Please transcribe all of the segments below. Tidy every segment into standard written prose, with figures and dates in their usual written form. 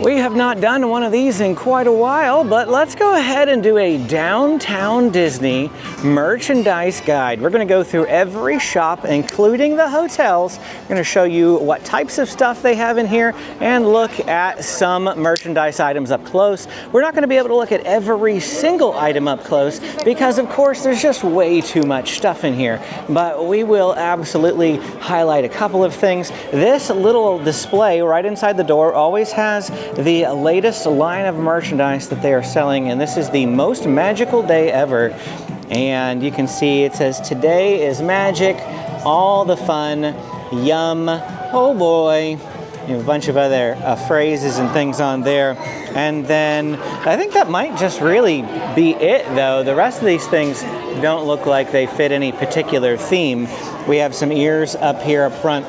We have not done one of these in quite a while, but let's go ahead and do a Downtown Disney merchandise guide. We're going to go through every shop, including the hotels. We're going to show you what types of stuff they have in here and look at some merchandise items up close. We're not going to be able to look at every single item up close because, of course, there's just way too much stuff in here, but we will absolutely highlight a couple of things. This little display right inside the door always has the latest line of merchandise that they are selling, and this is the most magical day ever. And you can see it says today is magic, all the fun, yum, oh boy. You have a bunch of other phrases and things on there. And then I think that might just really be it, though. The rest of these things don't look like they fit any particular theme. We have some ears up here up front.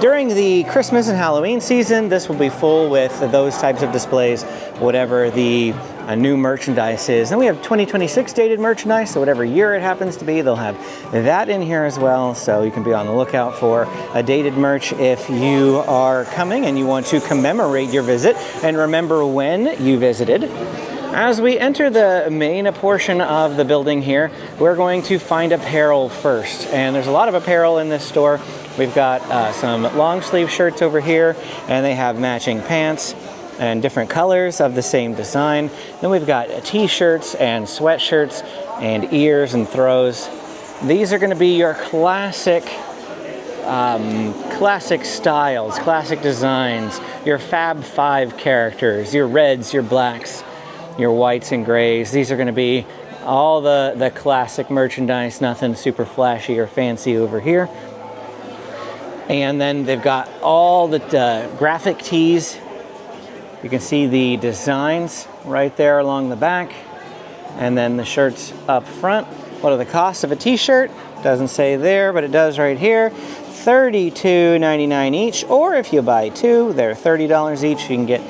During the Christmas and Halloween season, this will be full with those types of displays, whatever the new merchandise is. Then we have 2026 dated merchandise, so whatever year it happens to be, they'll have that in here as well. So you can be on the lookout for a dated merch if you are coming and you want to commemorate your visit and remember when you visited. As we enter the main portion of the building here, we're going to find apparel first. And there's a lot of apparel in this store. We've got some long sleeve shirts over here, and they have matching pants and different colors of the same design. Then we've got t-shirts and sweatshirts and ears and throws. These are going to be your classic styles, classic designs, your Fab Five characters, your reds, your blacks, your whites and grays. These are going to be all the classic merchandise, nothing super flashy or fancy over here. And then they've got all the graphic tees. You can see the designs right there along the back, and then the shirts up front. What are the costs of a t-shirt? Doesn't say there, but it does right here. $32.99 each, or if you buy two, they're $30 each. You can get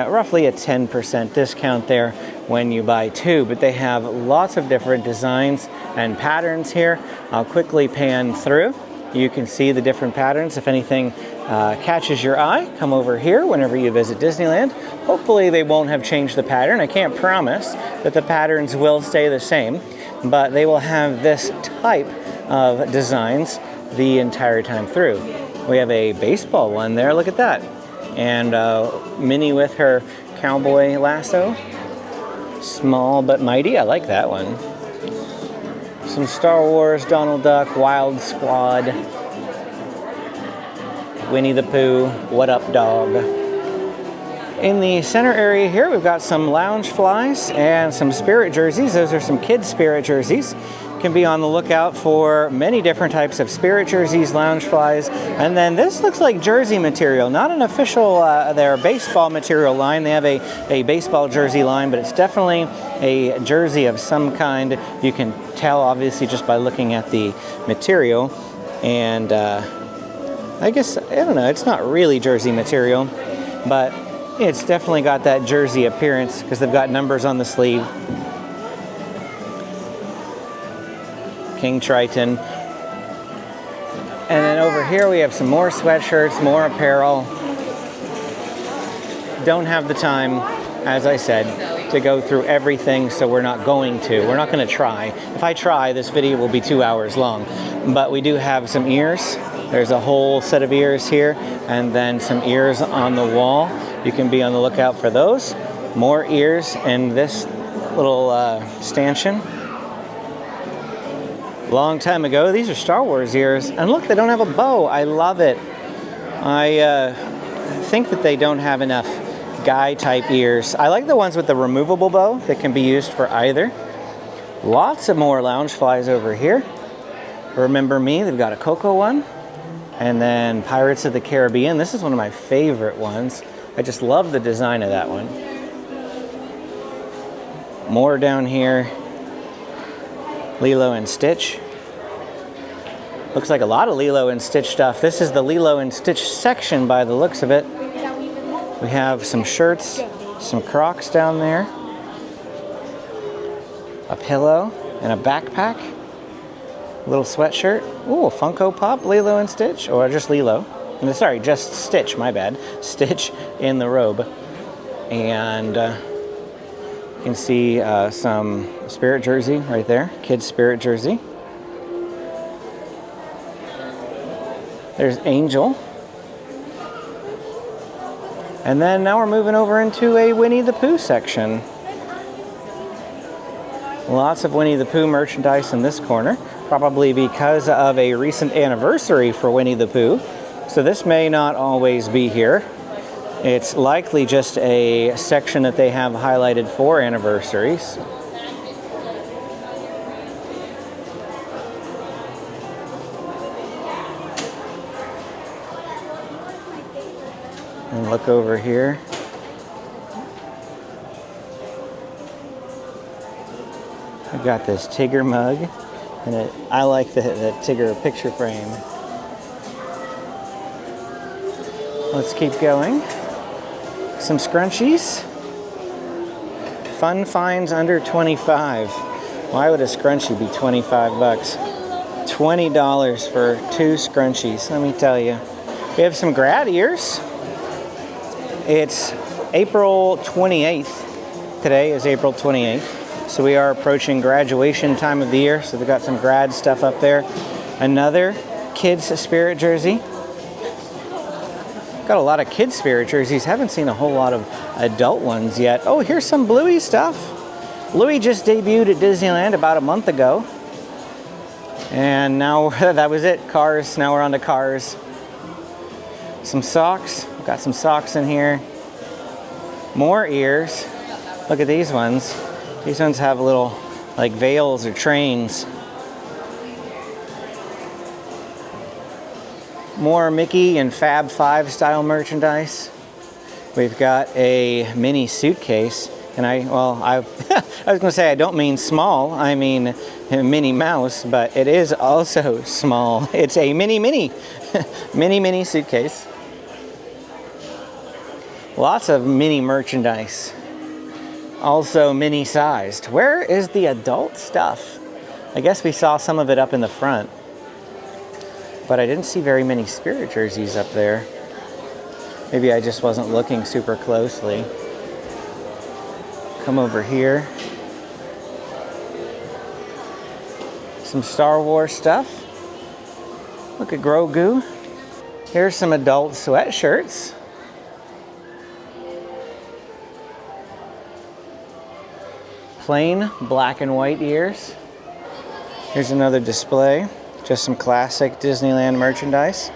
roughly a 10% discount there when you buy two, but they have lots of different designs and patterns here. I'll quickly pan through. You can see the different patterns. If anything catches your eye, come over here whenever you visit Disneyland. Hopefully they won't have changed the pattern. I can't promise that the patterns will stay the same, but they will have this type of designs the entire time through. We have a baseball one there, look at that. And Minnie with her cowboy lasso. Small but mighty, I like that one. Some Star Wars, Donald Duck, Wild Squad, Winnie the Pooh, What Up Dog. In the center area here, we've got some lounge flies and some spirit jerseys. Those are some kids' spirit jerseys. Can be on the lookout for many different types of spirit jerseys, lounge flies, and then this looks like jersey material, not an official their baseball material line. They have a baseball jersey line, but it's definitely a jersey of some kind. You can tell obviously just by looking at the material, and I guess, I don't know, it's not really jersey material, but it's definitely got that jersey appearance because they've got numbers on the sleeve. King Triton. And then over here we have some more sweatshirts, more apparel. Don't have the time, as I said, to go through everything, so we're not going to. We're not going to try. If I try, this video will be 2 hours long. But we do have some ears. There's a whole set of ears here, and then some ears on the wall. You can be on the lookout for those. More ears in this little stanchion. Long time ago. These are Star Wars ears, and look, they don't have a bow. I love it. I think that they don't have enough guy type ears. I like the ones with the removable bow that can be used for either. Lots of more lounge flies over here. Remember Me, they've got a Coco one, and then Pirates of the Caribbean. This is one of my favorite ones. I just love the design of that one. More down here. Lilo and Stitch. Looks like a lot of Lilo and Stitch stuff. This is the Lilo and Stitch section by the looks of it. We have some shirts, some Crocs down there, a pillow, and a backpack. A little sweatshirt. Ooh, a Funko Pop, Lilo and Stitch, or just Lilo. Sorry, just Stitch, my bad. Stitch in the robe. And you can see some Spirit jersey right there, kids Spirit jersey. There's Angel. And then now we're moving over into a Winnie the Pooh section. Lots of Winnie the Pooh merchandise in this corner, probably because of a recent anniversary for Winnie the Pooh. So this may not always be here. It's likely just a section that they have highlighted for anniversaries. And look over here. I've got this Tigger mug, and I like the Tigger picture frame. Let's keep going. Some scrunchies. Fun finds under 25. Why would a scrunchie be 25 bucks? $20 for 2 scrunchies, let me tell you. We have some grad ears. It's April 28th. Today is April 28th. So we are approaching graduation time of the year. So they've got some grad stuff up there. Another kids Spirit jersey. Got a lot of kids Spirit jerseys. Haven't seen a whole lot of adult ones yet. Oh, here's some Bluey stuff. Bluey just debuted at Disneyland about a month ago. And now that was it. Cars. Now we're on to Cars. Some socks. We've got some socks in here. More ears. Look at these ones. These ones have little like veils or trains. More Mickey and Fab 5 style merchandise. We've got a mini suitcase. And I was going to say I don't mean small, I mean Minnie Mouse, but it is also small. It's a mini suitcase. Lots of mini merchandise. Also mini sized. Where is the adult stuff? I guess we saw some of it up in the front. But I didn't see very many Spirit jerseys up there. Maybe I just wasn't looking super closely. Come over here. Some Star Wars stuff. Look at Grogu. Here's some adult sweatshirts. Plain black and white ears. Here's another display. Just some classic Disneyland merchandise.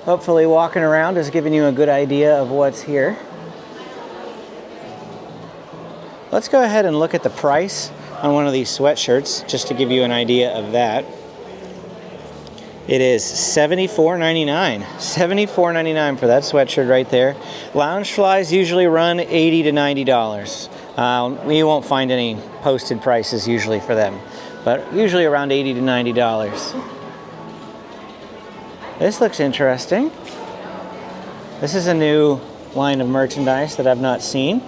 Hopefully walking around is giving you a good idea of what's here. Let's go ahead and look at the price on one of these sweatshirts just to give you an idea of that. It is $74.99. $74.99 for that sweatshirt right there. Loungeflies usually run $80 to $90. You won't find any posted prices usually for them, but usually around $80 to $90. This looks interesting. This is a new line of merchandise that I've not seen,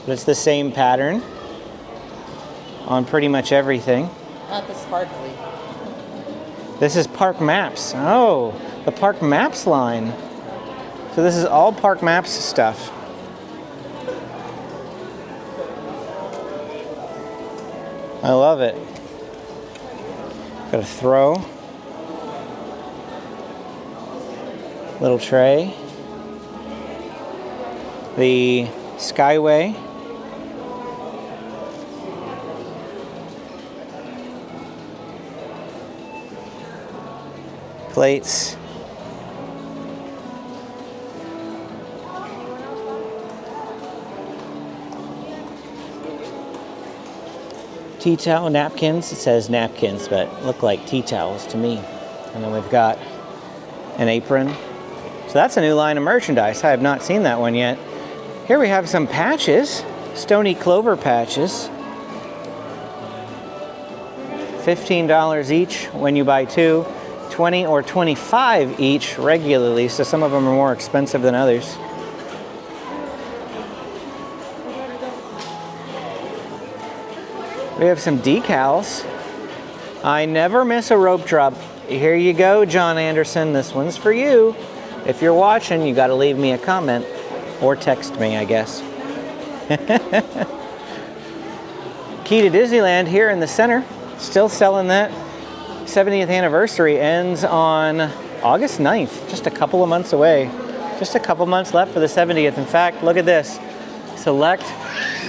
but it's the same pattern on pretty much everything. Not the sparkly. This is Park Maps. Oh, the Park Maps line. So this is all Park Maps stuff. I love it. Got a throw. Little tray. The Skyway. Plates. Tea towel, napkins. It says napkins, but look like tea towels to me. And then we've got an apron. So that's a new line of merchandise. I have not seen that one yet. Here we have some patches. Stony Clover patches. $15 each when you buy 2. 20 or 25 each regularly, so some of them are more expensive than others. We have some decals. I never miss a rope drop. Here you go, John Anderson. This one's for you. If you're watching, you got to leave me a comment or text me, I guess. Key to Disneyland here in the center. Still selling that. 70th anniversary ends on August 9th, just a couple of months away. Just a couple months left for the 70th. In fact, look at this. Select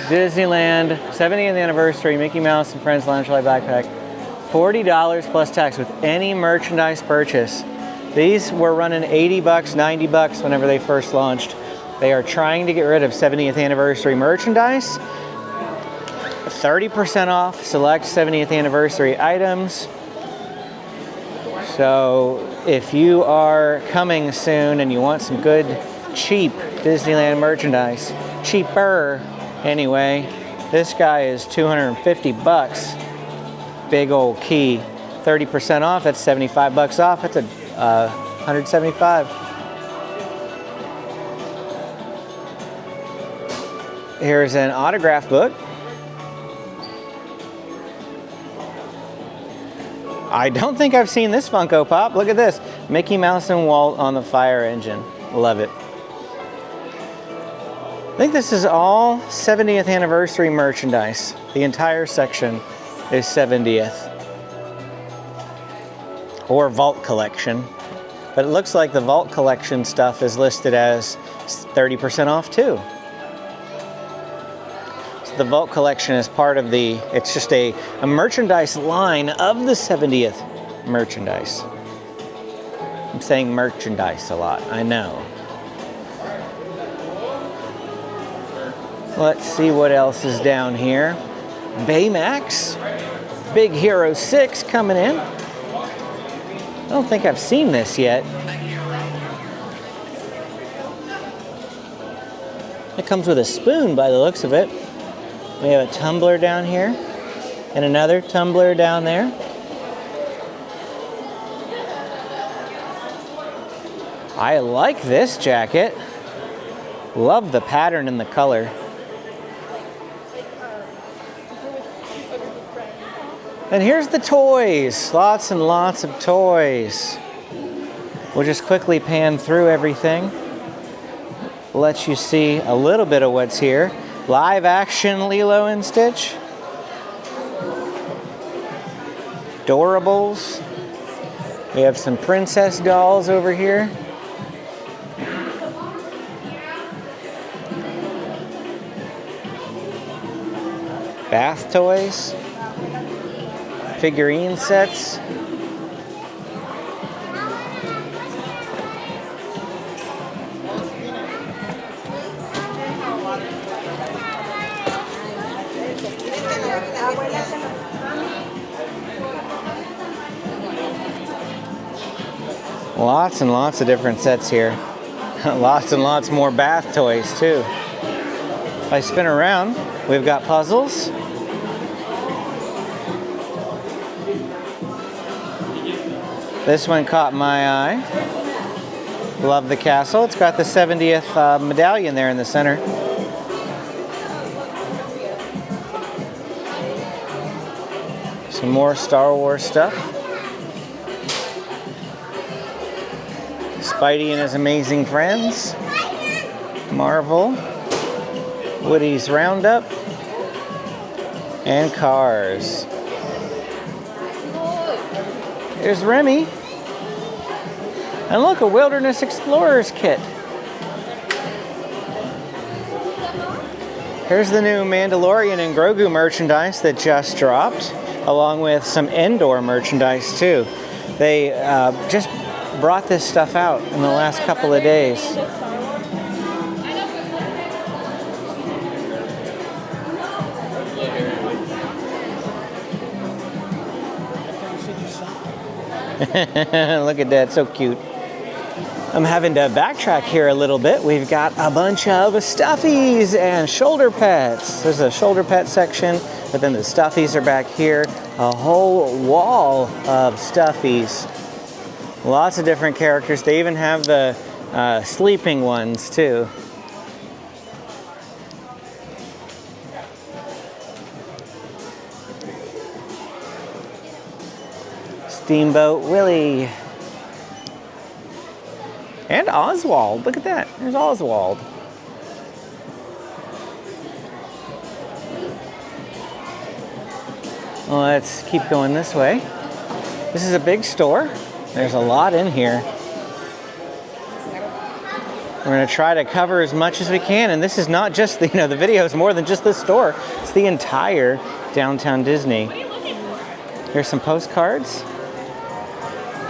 Disneyland 70th anniversary Mickey Mouse and Friends Lounge Light backpack. $40 plus tax with any merchandise purchase. These were running 80 bucks, 90 bucks whenever they first launched. They are trying to get rid of 70th anniversary merchandise. 30% off select 70th anniversary items. So if you are coming soon and you want some good, cheap Disneyland merchandise, cheaper anyway, this guy is 250 bucks. Big old key. 30% off, that's 75 bucks off. That's a 175. Here's an autograph book. I don't think I've seen this Funko Pop. Look at this. Mickey Mouse and Walt on the fire engine. Love it. I think this is all 70th anniversary merchandise. The entire section is 70th. Or Vault Collection. But it looks like the Vault Collection stuff is listed as 30% off too. So the Vault Collection is part of the, it's just a merchandise line of the 70th merchandise. I'm saying merchandise a lot, I know. Let's see what else is down here. Baymax, Big Hero 6 coming in. I don't think I've seen this yet. It comes with a spoon by the looks of it. We have a tumbler down here and another tumbler down there. I like this jacket. Love the pattern and the color. And here's the toys. Lots and lots of toys. We'll just quickly pan through everything. Let you see a little bit of what's here. Live action Lilo and Stitch. Doorables. We have some princess dolls over here. Bath toys. Figurine sets. Lots and lots of different sets here. Lots and lots more bath toys too. If I spin around, we've got puzzles. This one caught my eye. Love the castle. It's got the 70th medallion there in the center. Some more Star Wars stuff. Spidey and his amazing friends. Marvel. Woody's Roundup. And Cars. There's Remy. And look, a Wilderness Explorers kit. Here's the new Mandalorian and Grogu merchandise that just dropped, along with some Endor merchandise too. They just brought this stuff out in the last couple of days. Look at that, so cute. I'm having to backtrack here a little bit. We've got a bunch of stuffies and shoulder pets. There's a shoulder pet section, but then the stuffies are back here. A whole wall of stuffies. Lots of different characters. They even have the sleeping ones too. Steamboat Willie. And Oswald. Look at that. There's Oswald. Well, let's keep going this way. This is a big store. There's a lot in here. We're going to try to cover as much as we can, and this is not just the, the video is more than just this store. It's the entire downtown Disney. Here's some postcards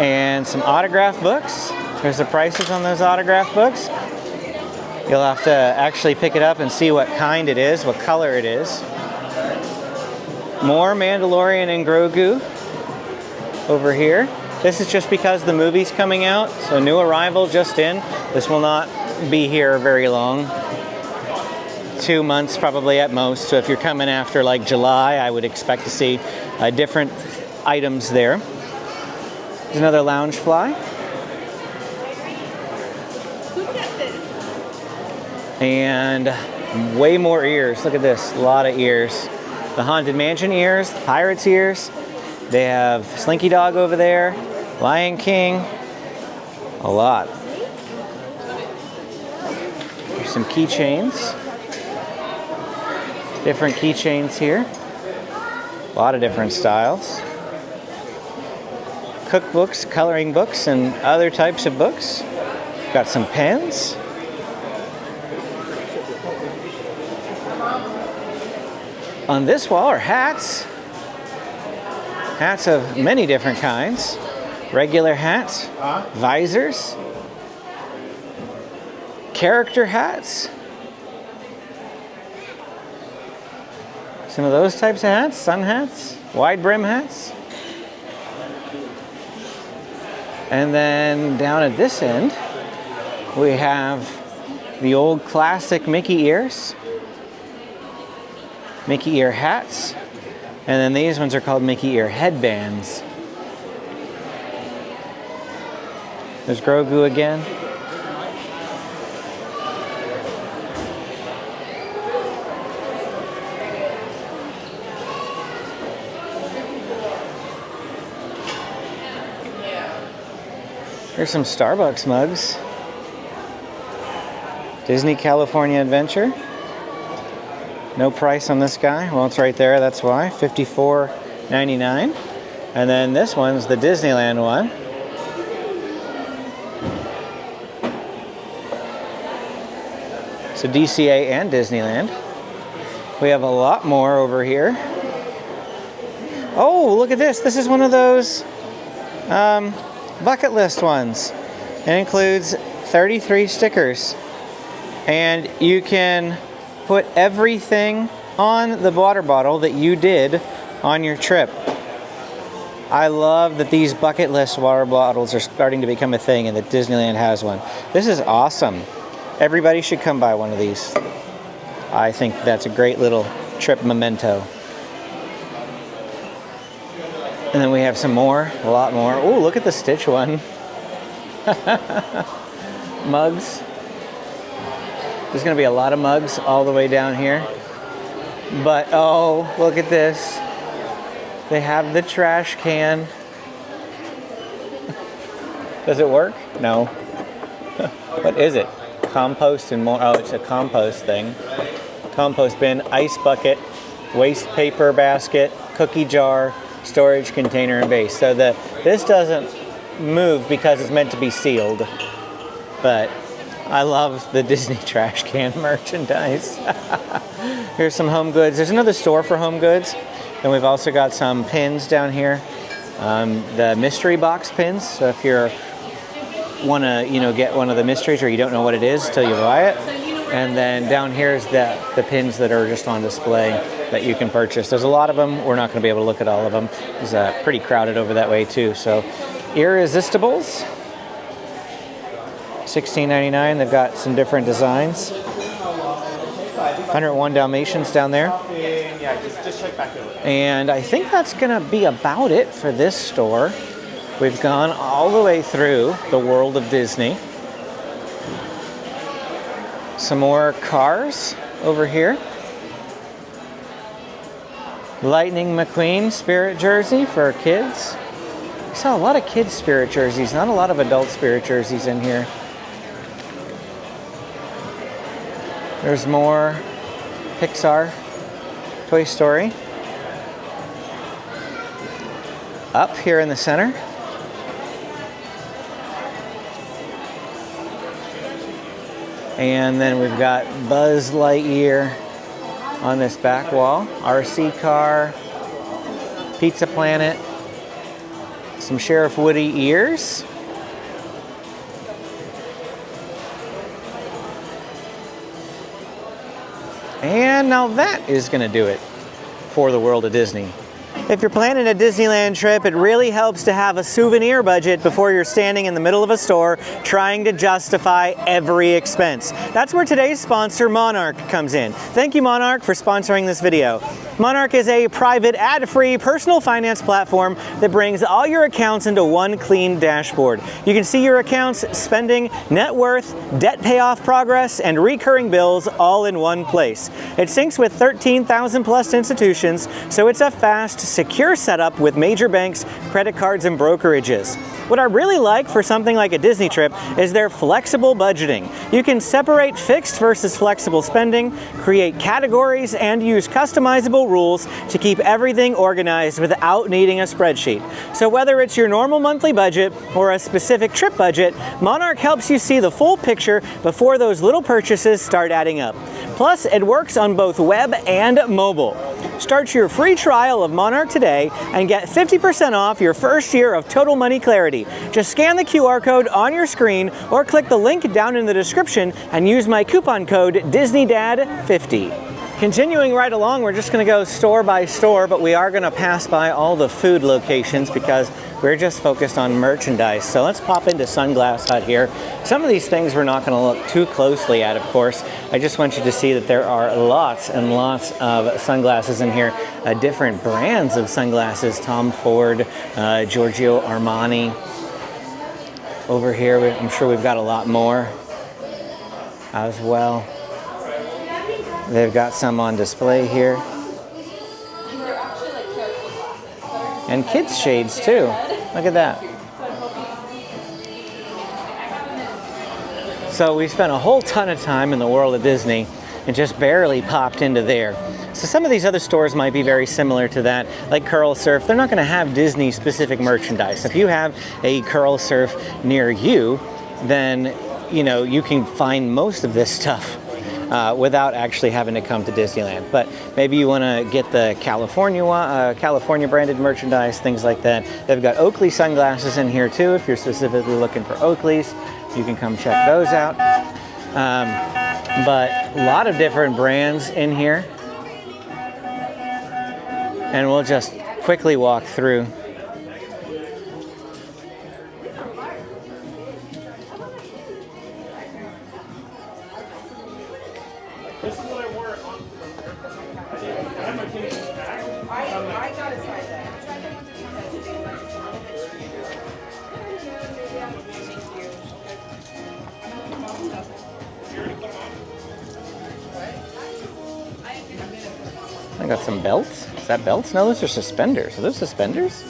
and some autograph books. There's the prices on those autograph books. You'll have to actually pick it up and see what kind it is, what color it is. More Mandalorian and Grogu over here. This is just because the movie's coming out, so new arrival just in. This will not be here very long. 2 months probably at most. So if you're coming after like July, I would expect to see different items there. There's another Loungefly. And way more ears. Look at this, a lot of ears. The Haunted Mansion ears, the Pirates ears. They have Slinky Dog over there, Lion King, a lot. There's some keychains. Different keychains here. A lot of different styles. Cookbooks, coloring books, and other types of books. Got some pens. On this wall are hats. Hats of many different kinds. Regular hats, visors, character hats. Some of those types of hats, sun hats, wide brim hats. And then down at this end, we have the old classic Mickey ears. Mickey ear hats. And then these ones are called Mickey ear headbands. There's Grogu again. Here's some Starbucks mugs. Disney California Adventure. No price on this guy. Well, it's right there, that's why. $54.99. And then this one's the Disneyland one. So DCA and Disneyland. We have a lot more over here. Oh, look at this. This is one of those bucket list ones. It includes 33 stickers. And you can put everything on the water bottle that you did on your trip. I love that these bucket list water bottles are starting to become a thing and that Disneyland has one. This is awesome. Everybody should come buy one of these. I think that's a great little trip memento. And then we have some more, a lot more. Oh, look at the Stitch one. Mugs. There's going to be a lot of mugs all the way down here. But, oh, look at this. They have the trash can. Does it work? No. What is it? Compost and more. Oh, it's a compost thing. Compost bin, ice bucket, waste paper basket, cookie jar, storage container, and base. So this doesn't move because it's meant to be sealed. But I love the Disney trash can merchandise. Here's some home goods. There's another store for home goods. And we've also got some pins down here. The mystery box pins. So if you want to, get one of the mysteries or you don't know what it is until you buy it. And then down here is the pins that are just on display that you can purchase. There's a lot of them. We're not going to be able to look at all of them. It's pretty crowded over that way too. So Irresistibles. $16.99. They've got some different designs. 101 Dalmatians down there. And I think that's going to be about it for this store. We've gone all the way through the world of Disney. Some more cars over here. Lightning McQueen Spirit jersey for kids. I saw a lot of kids' spirit jerseys, not a lot of adult spirit jerseys in here. There's more Pixar, Toy Story. Up here in the center. And then we've got Buzz Lightyear on this back wall. RC car, Pizza Planet, some Sheriff Woody ears. And now that is going to do it for the world of Disney. If you're planning a Disneyland trip, it really helps to have a souvenir budget before you're standing in the middle of a store trying to justify every expense. That's where today's sponsor, Monarch, comes in. Thank you, Monarch, for sponsoring this video. Monarch is a private, ad-free personal finance platform that brings all your accounts into one clean dashboard. You can see your accounts, spending, net worth, debt payoff progress, and recurring bills all in one place. It syncs with 13,000 plus institutions, so it's a fast, secure setup with major banks, credit cards, and brokerages. What I really like for something like a Disney trip is their flexible budgeting. You can separate fixed versus flexible spending, create categories, and use customizable rules to keep everything organized without needing a spreadsheet. So whether it's your normal monthly budget or a specific trip budget, Monarch helps you see the full picture before those little purchases start adding up. Plus, it works on both web and mobile. Start your free trial of Monarch today and get 50% off your first year of Total Money Clarity. Just scan the QR code on your screen or click the link down in the description and use my coupon code DisneyDad50. Continuing right along, we're just going to go store by store, but we are going to pass by all the food locations because we're just focused on merchandise. So let's pop into Sunglass Hut here. Some of these things we're not going to look too closely at, of course. I just want you to see that there are lots and lots of sunglasses in here, different brands of sunglasses, Tom Ford, Giorgio Armani. Over here, I'm sure we've got a lot more as well. They've got some on display here. And kids shades too. Look at that. So we spent a whole ton of time in the world of Disney and just barely popped into there. So some of these other stores might be very similar to that, like Curl Surf. They're not going to have Disney specific merchandise. If you have a Curl Surf near you, then you can find most of this stuff without actually having to come to Disneyland. But maybe you want to get the California branded merchandise, things like that. They've got Oakley sunglasses in here too. If you're specifically looking for Oakleys, you can come check those out. But a lot of different brands in here. And we'll just quickly walk through. This is what I wore on. I have my Kingston back. I got a size that. I got some belts. Is that belts? No, those are suspenders. Are those suspenders?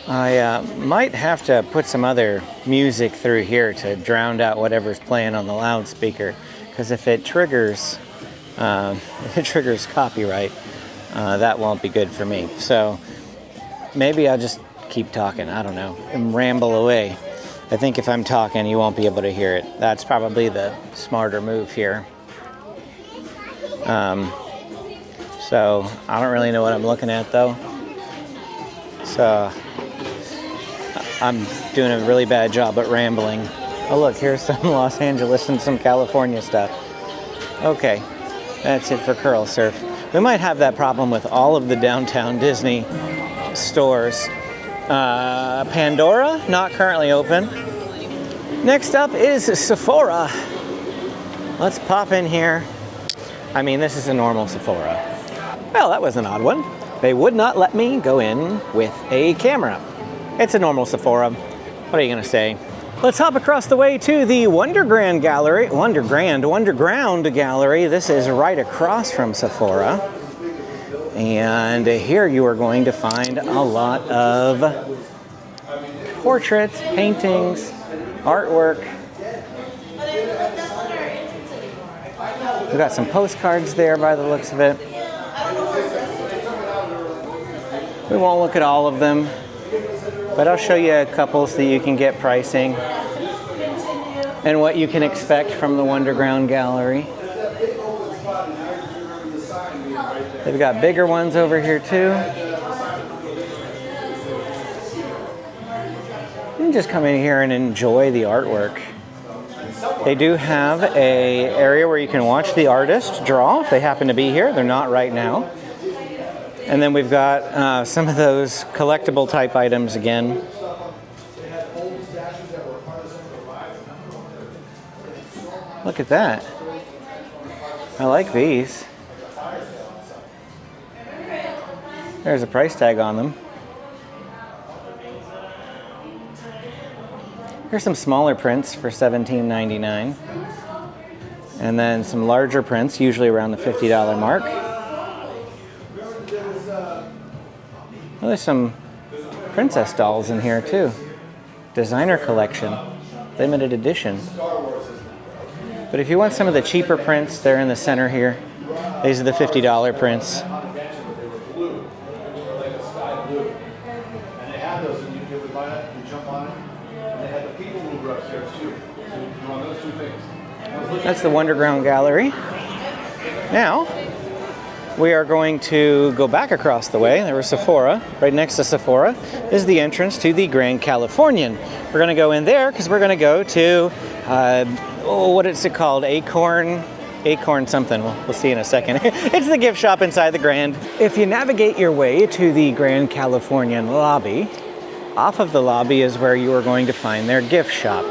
I might have to put some other music through here to drown out whatever's playing on the loudspeaker, because if it triggers copyright, that won't be good for me. So maybe I'll just keep talking. I don't know, and ramble away. I think if I'm talking, you won't be able to hear it. That's probably the smarter move here. So I don't really know what I'm looking at though. So I'm doing a really bad job at rambling. Oh look, here's some Los Angeles and some California stuff. Okay, that's it for Curl Surf. We might have that problem with all of the downtown Disney stores. Pandora, not currently open. Next up is Sephora. Let's pop in here. I mean, this is a normal Sephora. Well, that was an odd one. They would not let me go in with a camera. It's a normal Sephora. What are you gonna say? Let's hop across the way to the Wonderground Gallery. Wonderground Gallery. This is right across from Sephora. And here you are going to find a lot of portraits, paintings, artwork. We've got some postcards there by the looks of it. We won't look at all of them, but I'll show you a couple so that you can get pricing and what you can expect from the Wonderground Gallery. They've got bigger ones over here too. You can just come in here and enjoy the artwork. They do have an area where you can watch the artist draw if they happen to be here. They're not right now. And then we've got some of those collectible type items again. Look at that. I like these. There's a price tag on them. Here's some smaller prints for $17.99. And then some larger prints, usually around the $50 mark. Oh, there's some princess dolls in here too. Designer collection, limited edition. But if you want some of the cheaper prints, they're in the center here. These are the $50 prints. That's the Wonderground Gallery. Now, we are going to go back across the way. There was Sephora. Right next to Sephora is the entrance to the Grand Californian. We're going to go in there because we're going to go to, what is it called? Acorn something. We'll see in a second. It's the gift shop inside the Grand. If you navigate your way to the Grand Californian lobby, off of the lobby is where you are going to find their gift shop.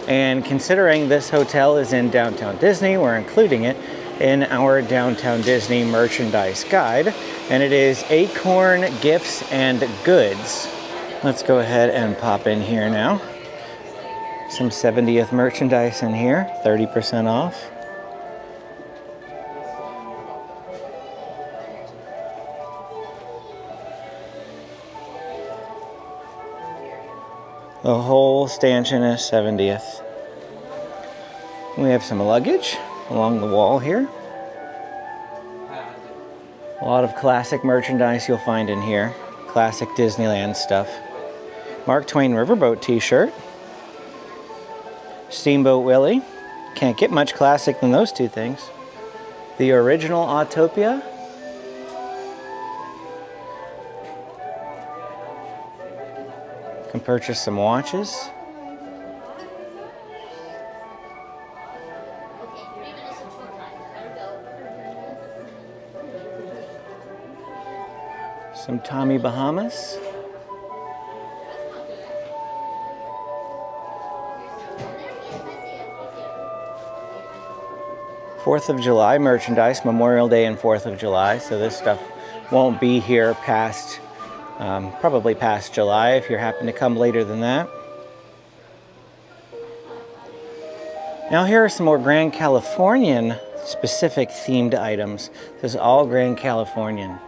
And considering this hotel is in downtown Disney, we're including it in our Downtown Disney merchandise guide, and it is Acorn Gifts and Goods. Let's go ahead and pop in here now. Some 70th merchandise in here, 30% off. The whole stanchion is 70th. We have some luggage along the wall here. A lot of classic merchandise you'll find in here. Classic Disneyland stuff. Mark Twain Riverboat t-shirt. Steamboat Willie. Can't get much classic than those two things. The original Autopia. Can purchase some watches. Some Tommy Bahamas. Fourth of July merchandise, Memorial Day and 4th of July, so this stuff won't be here past probably past July if you happen to come later than that. Now here are some more Grand Californian specific themed items. This is all Grand Californian.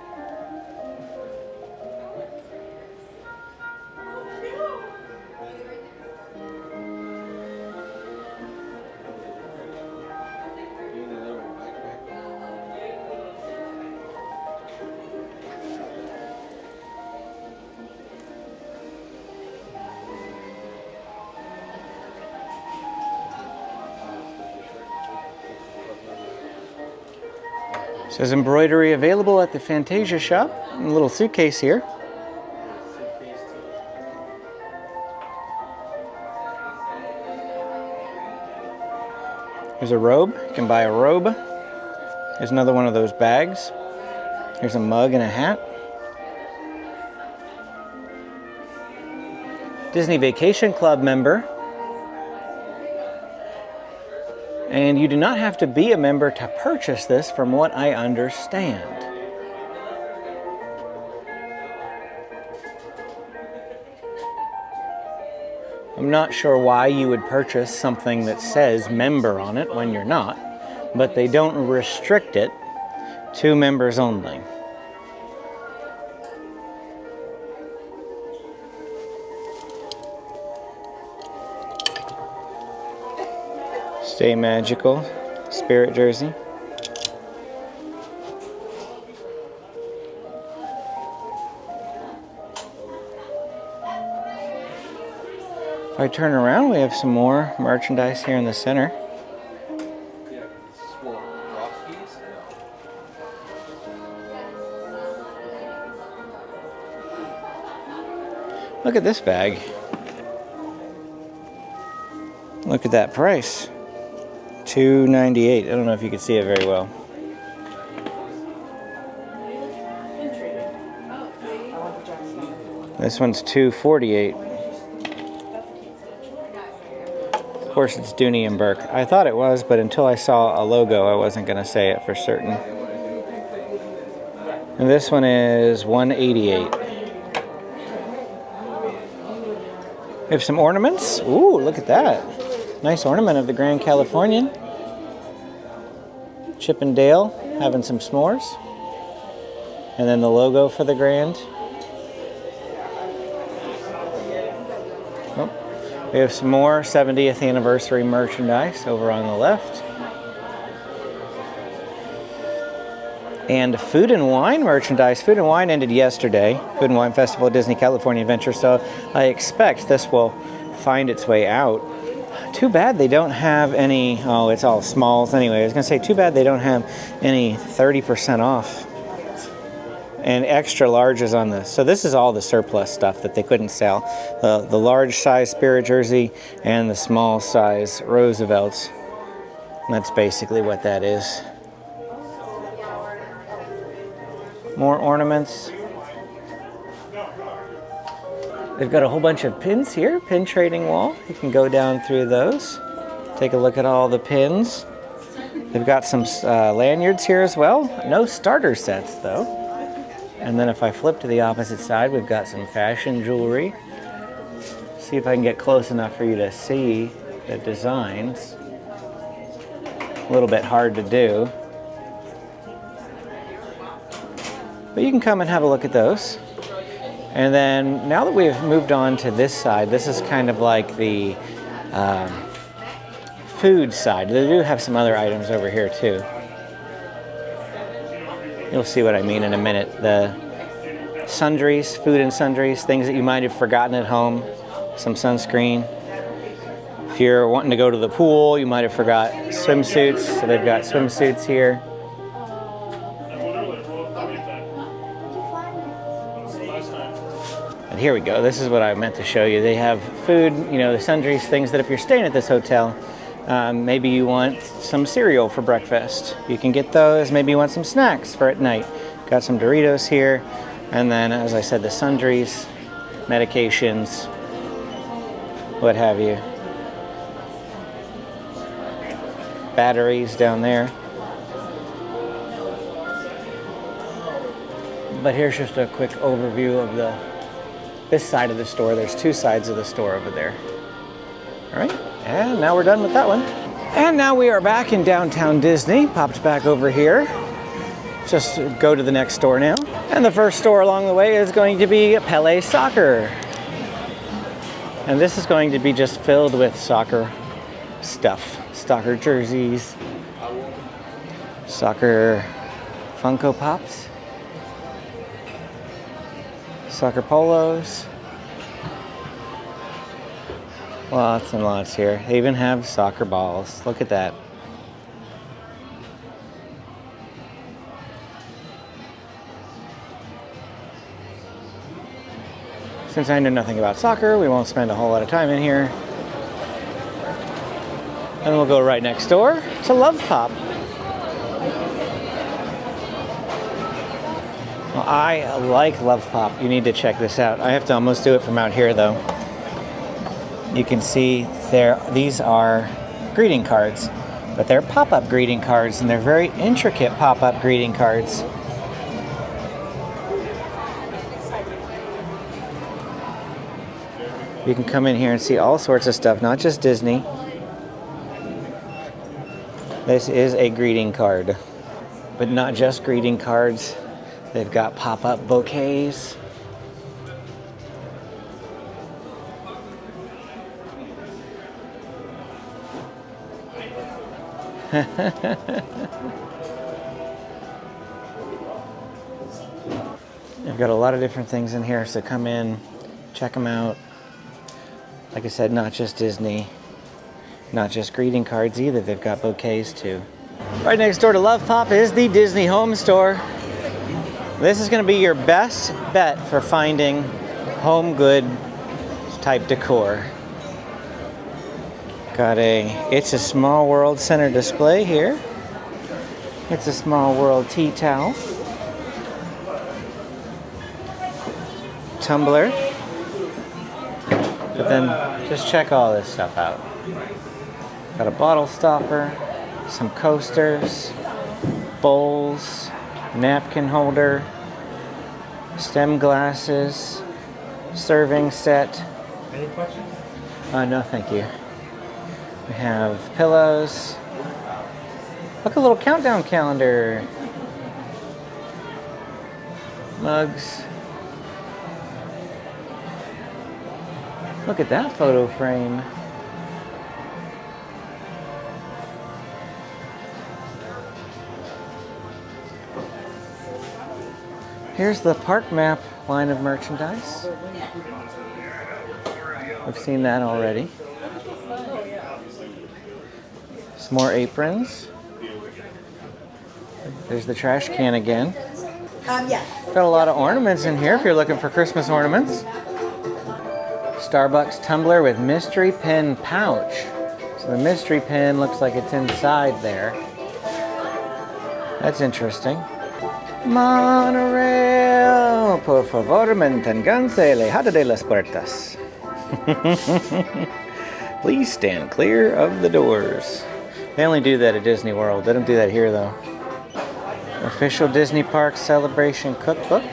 It says embroidery available at the Fantasia shop. And a little suitcase here. Here's a robe. You can buy a robe. Here's another one of those bags. Here's a mug and a hat. Disney Vacation Club member. And you do not have to be a member to purchase this, from what I understand. I'm not sure why you would purchase something that says member on it when you're not, but they don't restrict it to members only. Stay Magical Spirit jersey. If I turn around, we have some more merchandise here in the center. Look at this bag. Look at that price. $2.98. I don't know if you can see it very well. This one's $2.48. Of course, it's Dooney and Burke. I thought it was, but until I saw a logo, I wasn't going to say it for certain. And this one is $1.88. We have some ornaments. Ooh, look at that. Nice ornament of the Grand Californian. Chip and Dale having some s'mores. And then the logo for the Grand. Oh, we have some more 70th anniversary merchandise over on the left. And food and wine merchandise. Food and wine ended yesterday. Food and Wine Festival at Disney California Adventure. So I expect this will find its way out. Too bad they don't have any, oh, it's all smalls anyway. I was going to say, too bad they don't have any 30% off. And extra larges on this. So this is all the surplus stuff that they couldn't sell. The large size Spirit jersey and the small size Roosevelts. And that's basically what that is. More ornaments. They've got a whole bunch of pins here, pin trading wall. You can go down through those. Take a look at all the pins. They've got some lanyards here as well. No starter sets though. And then if I flip to the opposite side, we've got some fashion jewelry. See if I can get close enough for you to see the designs. A little bit hard to do. But you can come and have a look at those. And then now that we've moved on to this side, this is kind of like the food side. They do have some other items over here too. You'll see what I mean in a minute. The sundries, food and sundries, things that you might have forgotten at home. Some sunscreen. If you're wanting to go to the pool, you might have forgot swimsuits. So they've got swimsuits here. And here we go. This is what I meant to show you. They have food, you know, the sundries, things that if you're staying at this hotel, maybe you want some cereal for breakfast. You can get those. Maybe you want some snacks for at night. Got some Doritos here. And then, as I said, the sundries, medications, what have you. Batteries down there. But here's just a quick overview of this side of the store. There's two sides of the store over there. All right. And now we're done with that one. And now we are back in downtown Disney. Popped back over here. Just go to the next store now. And the first store along the way is going to be Pele Soccer. And this is going to be just filled with soccer stuff. Soccer jerseys. Soccer Funko Pops. Soccer polos. Lots and lots here. They even have soccer balls. Look at that. Since I know nothing about soccer, we won't spend a whole lot of time in here. And we'll go right next door to Love Pop. Well, I like Love Pop. You need to check this out. I have to almost do it from out here though. You can see these are greeting cards, but they're pop-up greeting cards, and they're very intricate pop-up greeting cards. You can come in here and see all sorts of stuff, not just Disney. This is a greeting card, but not just greeting cards. They've got pop-up bouquets. I've got a lot of different things in here, so come in, check them out. Like I said, not just Disney, not just greeting cards either. They've got bouquets too. Right next door to Love Pop is the Disney Home Store. This is going to be your best bet for finding home good type decor. Got a It's a Small World center display here. It's a Small World tea towel. Tumbler. But then just check all this stuff out. Got a bottle stopper, some coasters, bowls, napkin holder, stem glasses, serving set. Any questions? No, thank you. We have pillows. Look, a little countdown calendar. Mugs. Look at that photo frame. Here's the park map line of merchandise. We've seen that already. Some more aprons. There's the trash can again. Yes. Got a lot of ornaments in here if you're looking for Christmas ornaments. Starbucks tumbler with mystery pin pouch. So the mystery pin looks like it's inside there. That's interesting. Monorail, por favor, manténganse alejado de las puertas. Please stand clear of the doors. They only do that at Disney World. They don't do that here though. Official Disney Park Celebration Cookbook.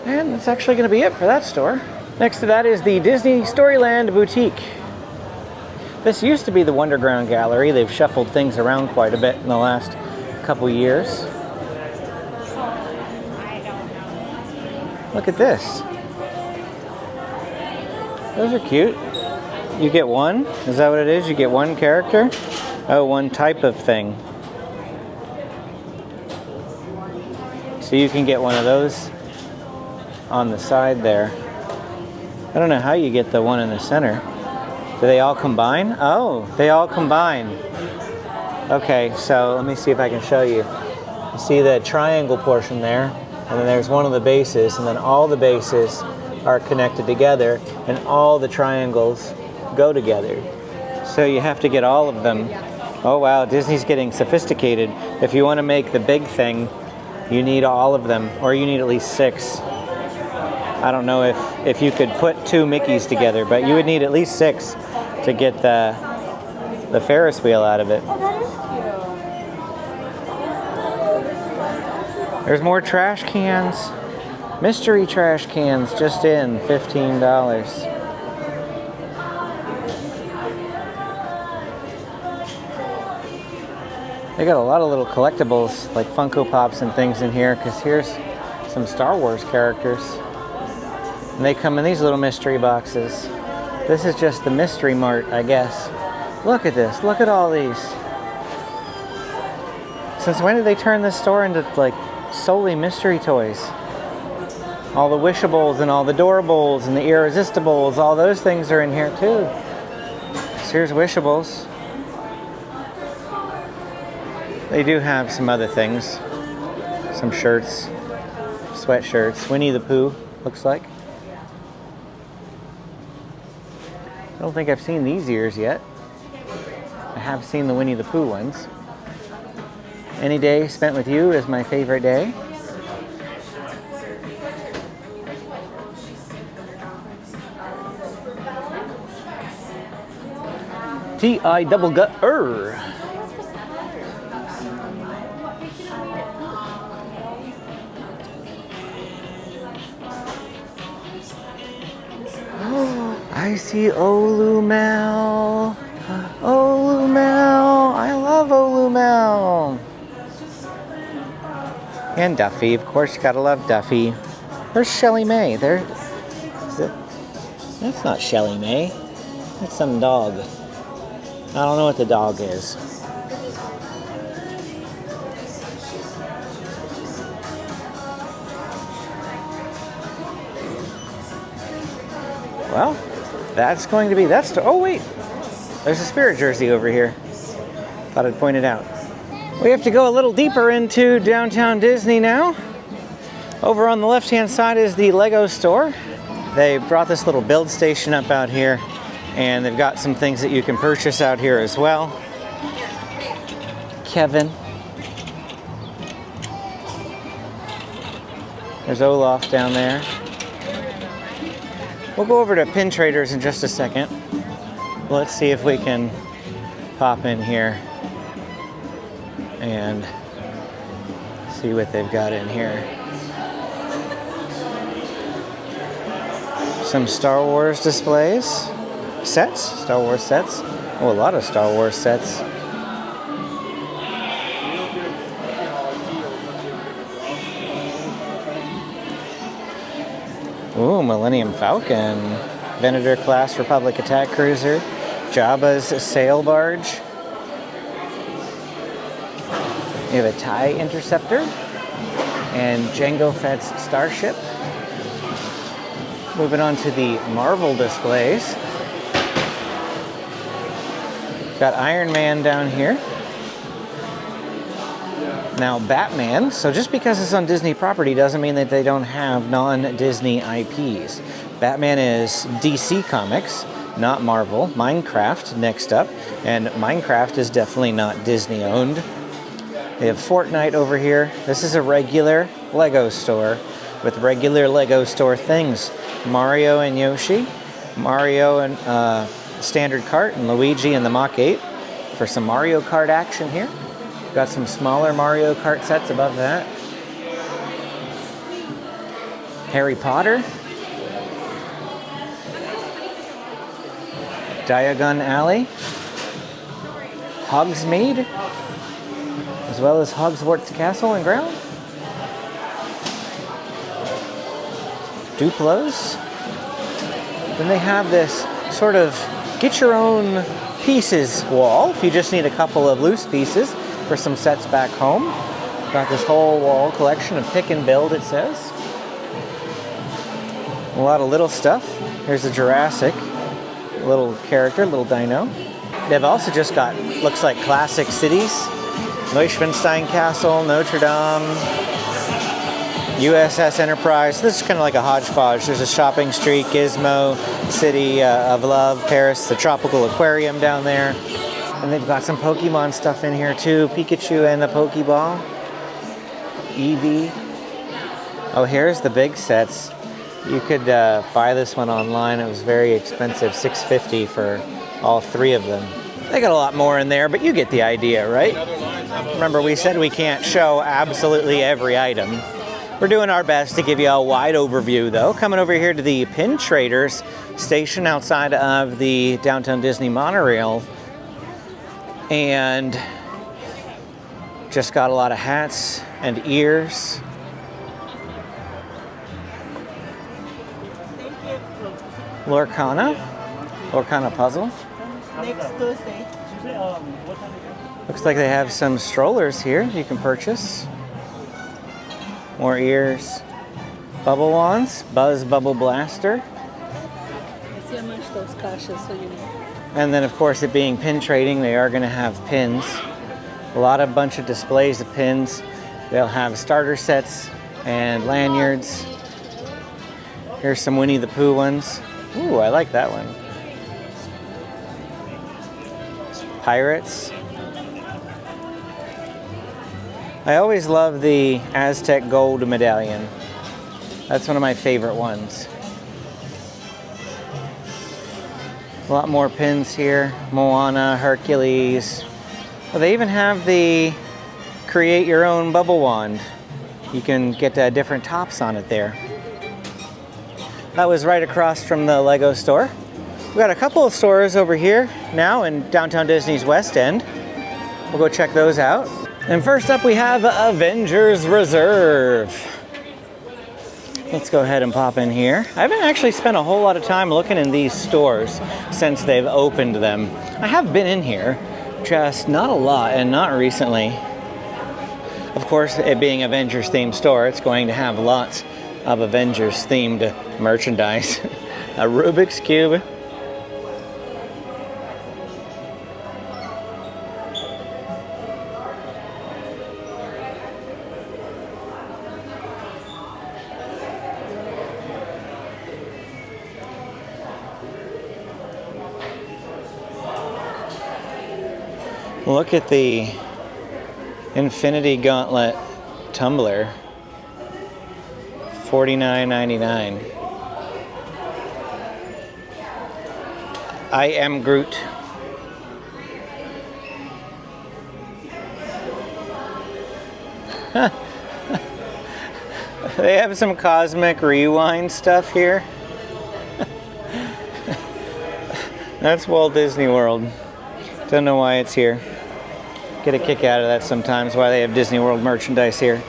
And that's actually going to be it for that store. Next to that is the Disney Storyland Boutique. This used to be the Wonderground Gallery. They've shuffled things around quite a bit in the last couple years. Look at this. Those are cute. You get one? Is that what it is? You get one character? Oh, one type of thing. So you can get one of those on the side there. I don't know how you get the one in the center. Do they all combine? Oh, they all combine. Okay, so let me see if I can show you. You see the triangle portion there, and then there's one of the bases, and then all the bases are connected together, and all the triangles go together. So you have to get all of them. Oh wow, Disney's getting sophisticated. If you want to make the big thing, you need all of them, or you need at least 6. I don't know if you could put 2 Mickeys together, but you would need at least 6 to get the Ferris wheel out of it. Oh, that is cute. There's more trash cans. Mystery trash cans just in, $15. They got a lot of little collectibles like Funko Pops and things in here, because here's some Star Wars characters. And they come in these little mystery boxes. This is just the mystery mart, I guess. Look at this. Look at all these. Since when did they turn this store into like solely mystery toys? All the Wishables and all the Doorables and the Irresistibles, all those things are in here too. So here's Wishables. They do have some other things. Some shirts, sweatshirts. Winnie the Pooh, looks like. I don't think I've seen these ears yet. I have seen the Winnie the Pooh ones. Any day spent with you is my favorite day. T.I. double gut-er. I see Olumel. Olumel. I love Olumel. And Duffy. Of course, you gotta love Duffy. Where's Shelly Mae? There. Is it? That's not Shelly Mae. That's some dog. I don't know what the dog is. Well, that's going to be, oh wait, there's a Spirit jersey over here. Thought I'd point it out. We have to go a little deeper into downtown Disney now. Over on the left-hand side is the Lego store. They brought this little build station up out here, and they've got some things that you can purchase out here as well. Kevin. There's Olaf down there. We'll go over to Pin Traders in just a second. Let's see if we can pop in here and see what they've got in here. Some Star Wars displays. Sets? Star Wars sets. Oh, a lot of Star Wars sets. Ooh, Millennium Falcon. Venator class Republic attack cruiser. Jabba's sail barge. We have a TIE interceptor. And Jango Fett's starship. Moving on to the Marvel displays. Got Iron Man down here. Now Batman, so just because it's on Disney property doesn't mean that they don't have non-Disney IPs. Batman is DC Comics, not Marvel. Minecraft next up, and Minecraft is definitely not Disney owned. They have Fortnite over here. This is a regular Lego store with regular Lego store things. Mario and Yoshi, Mario and Standard Kart, and Luigi and the Mach 8 for some Mario Kart action here. Got some smaller Mario Kart sets above that. Harry Potter. Diagon Alley. Hogsmeade. As well as Hogwarts Castle and Ground. Duplos. Then they have this sort of get your own pieces wall if you just need a couple of loose pieces for some sets back home. Got this whole wall collection of pick and build, it says. A lot of little stuff. Here's a Jurassic little character, little dino. They've also just got, looks like classic cities. Neuschwanstein Castle, Notre Dame, USS Enterprise. This is kind of like a hodgepodge. There's a shopping street, Gizmo, City of Love, Paris, the Tropical Aquarium down there. And they've got some Pokemon stuff in here too. Pikachu and the Pokeball. Eevee. Oh, here's the big sets. You could buy this one online. It was very expensive, $6.50 for all three of them. They got a lot more in there, but you get the idea, right? Remember, we said we can't show absolutely every item. We're doing our best to give you a wide overview, though. Coming over here to the Pin Traders station outside of the Downtown Disney monorail. And just got a lot of hats and ears. Lorcana puzzle. Next Tuesday. Looks like they have some strollers here you can purchase. More ears. Bubble wands. Buzz Bubble Blaster. And then, of course, it being pin trading, they are going to have pins. A bunch of displays of pins. They'll have starter sets and lanyards. Here's some Winnie the Pooh ones. Ooh, I like that one. Pirates. I always love the Aztec Gold medallion. That's one of my favorite ones. A lot more pins here. Moana, Hercules. Well, they even have the create your own bubble wand. You can get different tops on it there. That was right across from the Lego store. We've got a couple of stores over here now in downtown Disney's West End. We'll go check those out. And first up we have Avengers Reserve. Let's go ahead and pop in here. I haven't actually spent a whole lot of time looking in these stores since they've opened them. I have been in here, just not a lot and not recently. Of course, it being Avengers themed store, it's going to have lots of Avengers themed merchandise. A Rubik's Cube. Look at the Infinity Gauntlet tumbler. $49.99. I am Groot. They have some Cosmic Rewind stuff here. That's Walt Disney World. Don't know why it's here. Get a kick out of that sometimes, why they have Disney World merchandise here.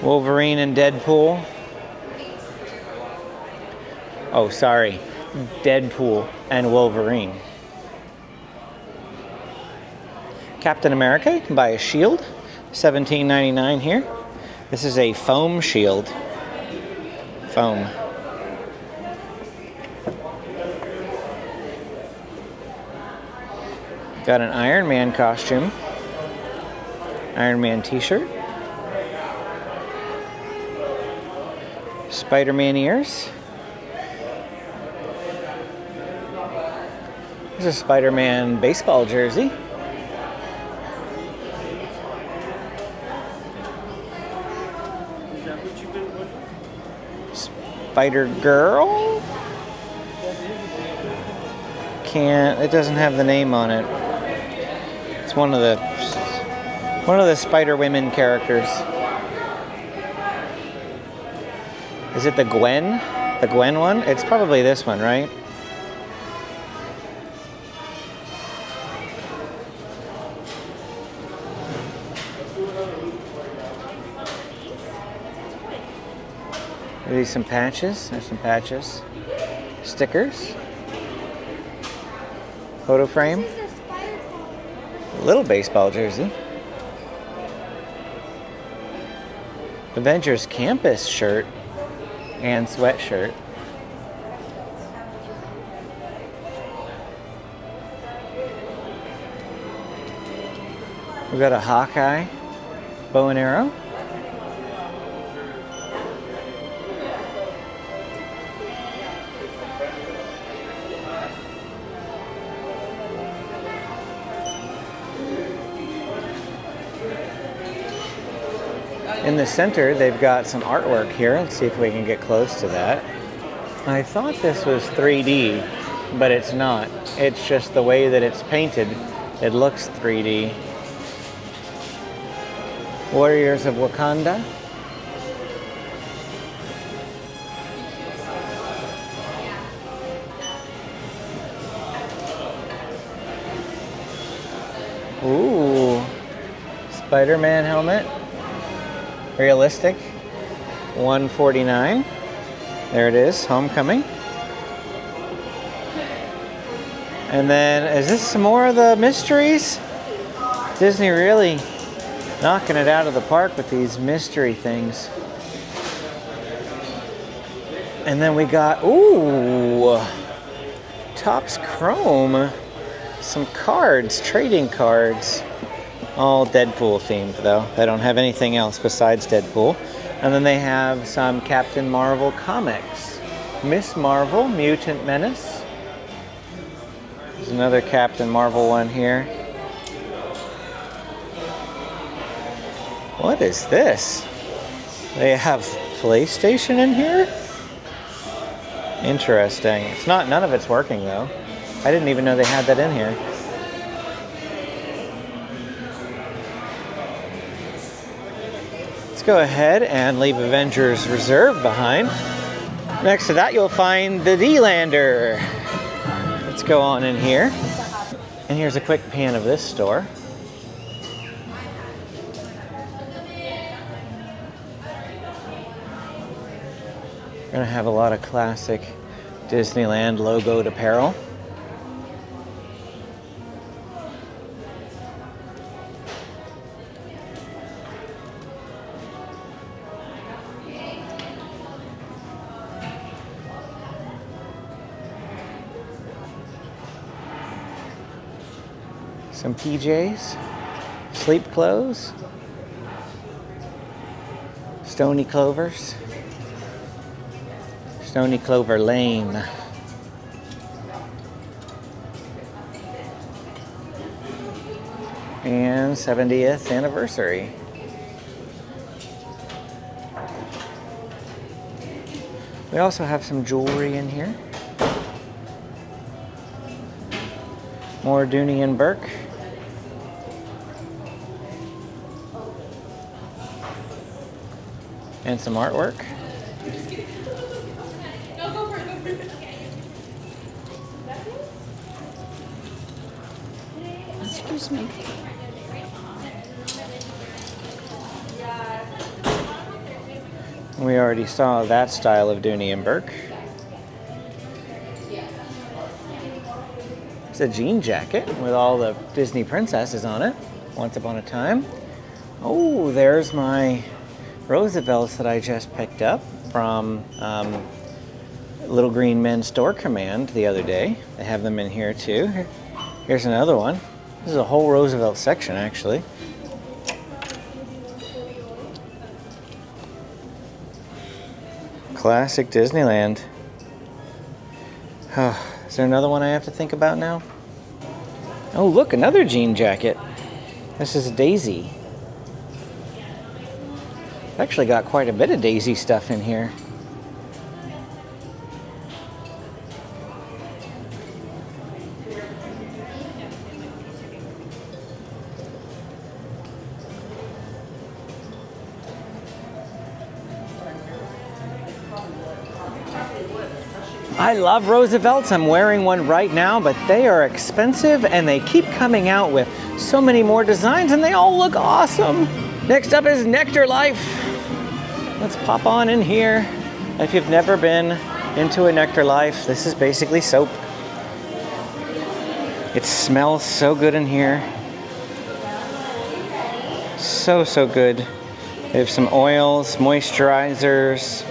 Wolverine and Deadpool. Oh, sorry. Deadpool and Wolverine. Captain America, you can buy a shield. $17.99 here. This is a foam shield. Foam. Got an Iron Man costume. Iron Man t-shirt. Spider-Man ears. There's a Spider-Man baseball jersey. Spider-Girl? It doesn't have the name on it. It's one of the Spider-Women characters. Is it the Gwen? The Gwen one? It's probably this one, right? Are these some patches? There's some patches. Stickers. Photo frame. A little baseball jersey. Avengers campus shirt and sweatshirt. We've got a Hawkeye bow and arrow. In the center, they've got some artwork here. Let's see if we can get close to that. I thought this was 3D, but it's not. It's just the way that it's painted. It looks 3D. Warriors of Wakanda. Ooh, Spider-Man helmet. Realistic. $149. There it is, Homecoming. And then, is this some more of the mysteries? Disney really knocking it out of the park with these mystery things. And then we got, ooh, Topps Chrome. Some cards, trading cards. All Deadpool themed though. They don't have anything else besides Deadpool. And then they have some Captain Marvel comics. Miss Marvel, Mutant Menace. There's another Captain Marvel one here. What is this? They have PlayStation in here? Interesting. It's not, none of it's working though. I didn't even know they had that in here. Let's go ahead and leave Avengers Reserve behind. Next to that, you'll find the D-Lander. Let's go on in here. And here's a quick pan of this store. Gonna have a lot of classic Disneyland logoed apparel. Some PJs, sleep clothes, Stony Clovers, Stony Clover Lane. And 70th anniversary. We also have some jewelry in here. More Dooney and Burke. And some artwork. Excuse me. We already saw that style of Dooney and Burke. It's a jean jacket with all the Disney princesses on it. Once upon a time. Oh, there's my Roosevelts that I just picked up from Little Green Men's Store Command the other day. They have them in here too. Here's another one. This is a whole Roosevelt section actually. Classic Disneyland. Is there another one I have to think about now? Oh look, another jean jacket. This is Daisy. Actually got quite a bit of Daisy stuff in here. I love Roosevelts. I'm wearing one right now, but they are expensive and they keep coming out with so many more designs and they all look awesome. Next up is Nectar Life. Let's pop on in here. If you've never been into a Nectar Life, this is basically soap. It smells so good in here. So, so good. They have some oils, moisturizers.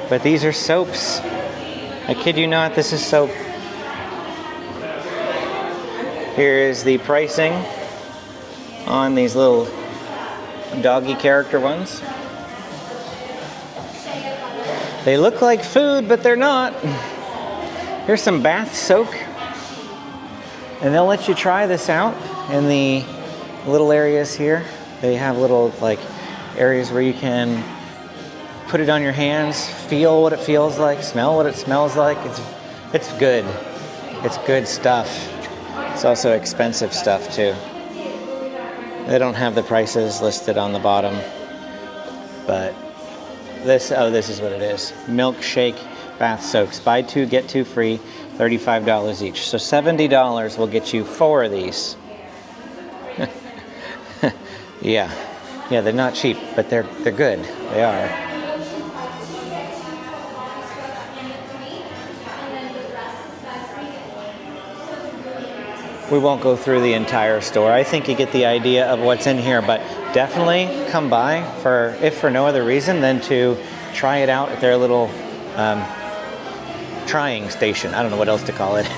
But these are soaps. I kid you not, this is soap. Here is the pricing on these little doggy character ones. They look like food, but they're not. Here's some bath soak. And they'll let you try this out in the little areas here. They have little like areas where you can put it on your hands, feel what it feels like, smell what it smells like. It's good. It's good stuff. It's also expensive stuff too. They don't have the prices listed on the bottom, but this is what it is. Milkshake bath soaks. Buy two, get two free, $35 each. So $70 will get you 4 of these. Yeah, they're not cheap, but they're good. They are. We won't go through the entire store. I think you get the idea of what's in here, but definitely come by if for no other reason than to try it out at their little trying station. I don't know what else to call it.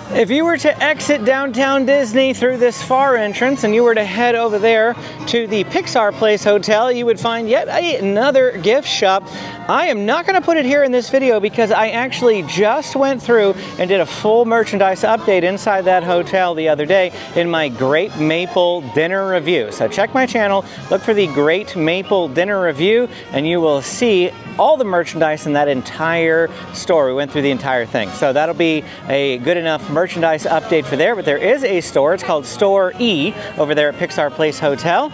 If you were to exit downtown Disney through this far entrance and you were to head over there to the Pixar Place Hotel, you would find yet another gift shop. I am not going to put it here in this video because I actually just went through and did a full merchandise update inside that hotel the other day in my Great Maple Dinner Review. So check my channel, look for the Great Maple Dinner Review, and you will see all the merchandise in that entire store. We went through the entire thing. So that'll be a good enough merchandise update for there, but there is a store. It's called Store E over there at Pixar Place Hotel.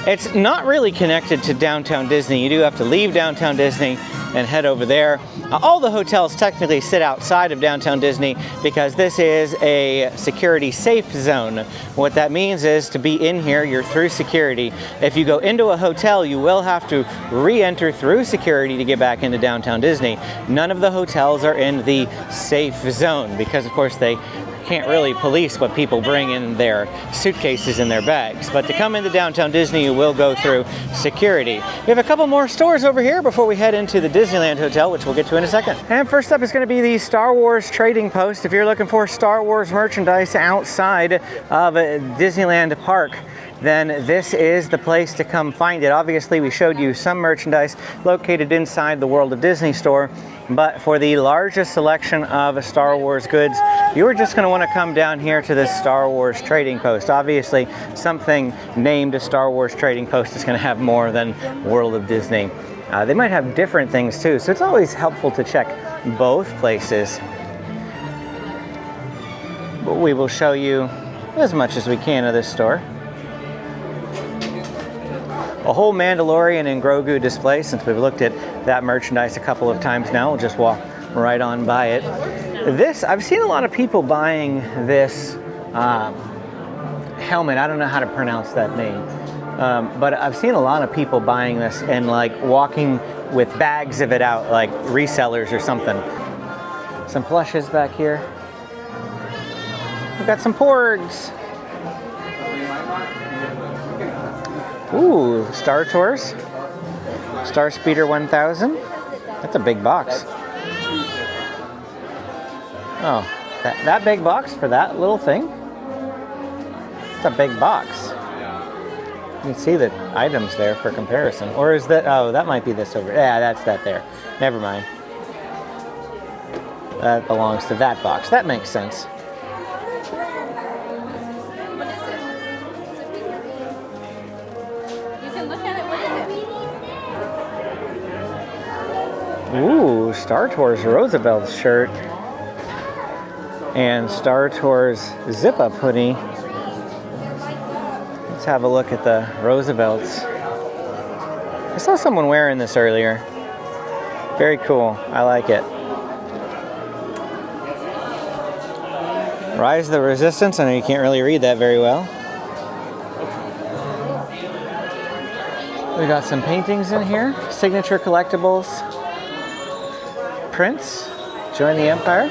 It's not really connected to downtown Disney. You do have to leave downtown Disney and head over there. All the hotels technically sit outside of downtown Disney because this is a security safe zone. What that means is to be in here, you're through security. If you go into a hotel, you will have to re-enter through security to get back into downtown Disney. None of the hotels are in the safe zone because, of course, they can't really police what people bring in their suitcases and their bags. But to come into downtown Disney, you will go through security. We have a couple more stores over here before we head into the Disneyland Hotel, which we'll get to in a second. And first up is going to be the Star Wars Trading Post. If you're looking for Star Wars merchandise outside of Disneyland Park, then this is the place to come find it. Obviously, we showed you some merchandise located inside the World of Disney store, but for the largest selection of Star Wars goods, you are just going to want to come down here to this Star Wars Trading Post. Obviously, something named a Star Wars Trading Post is going to have more than World of Disney. They might have different things too, so it's always helpful to check both places. But we will show you as much as we can of this store. A whole Mandalorian and Grogu display. Since we've looked at that merchandise a couple of times now, we'll just walk right on by it. This, I've seen a lot of people buying this helmet. I don't know how to pronounce that name, but I've seen a lot of people buying this and like walking with bags of it out, like resellers or something. Some plushes back here. We've got some porgs. Ooh, Star Tours. Star Speeder 1000. That's a big box. Oh, that big box for that little thing? It's a big box. You can see the items there for comparison. Or is that, oh, that might be this over. Yeah, that's that there. Never mind. That belongs to that box. That makes sense. Ooh, Star Tours Roosevelt's shirt and Star Tours zip-up hoodie. Let's have a look at the Roosevelts. I saw someone wearing this earlier. Very cool. I like it. Rise of the Resistance. I know you can't really read that very well. We got some paintings in here. Signature Collectibles. Prince, Join the Empire.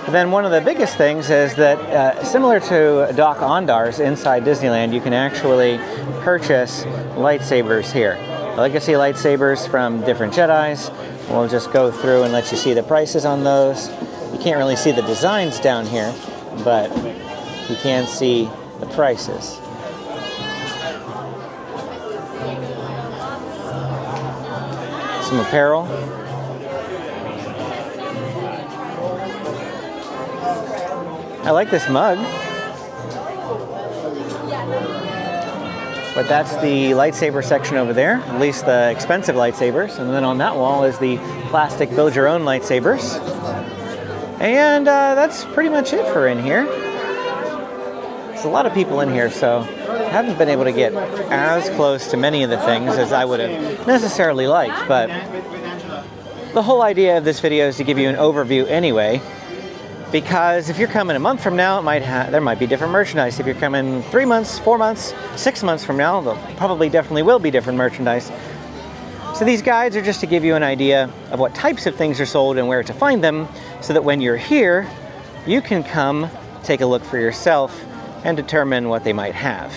And then one of the biggest things is that similar to Doc Ondar's inside Disneyland, you can actually purchase lightsabers here. Legacy lightsabers from different Jedis. We'll just go through and let you see the prices on those. You can't really see the designs down here, but you can see the prices. Some apparel. I like this mug. But that's the lightsaber section over there, at least the expensive lightsabers. And then on that wall is the plastic build-your-own lightsabers. And that's pretty much it for in here. There's a lot of people in here, so I haven't been able to get as close to many of the things as I would have necessarily liked. But the whole idea of this video is to give you an overview anyway. Because if you're coming a month from now, there might be different merchandise. If you're coming 3 months, 4 months, 6 months from now, there probably definitely will be different merchandise. So these guides are just to give you an idea of what types of things are sold and where to find them, so that when you're here, you can come take a look for yourself and determine what they might have.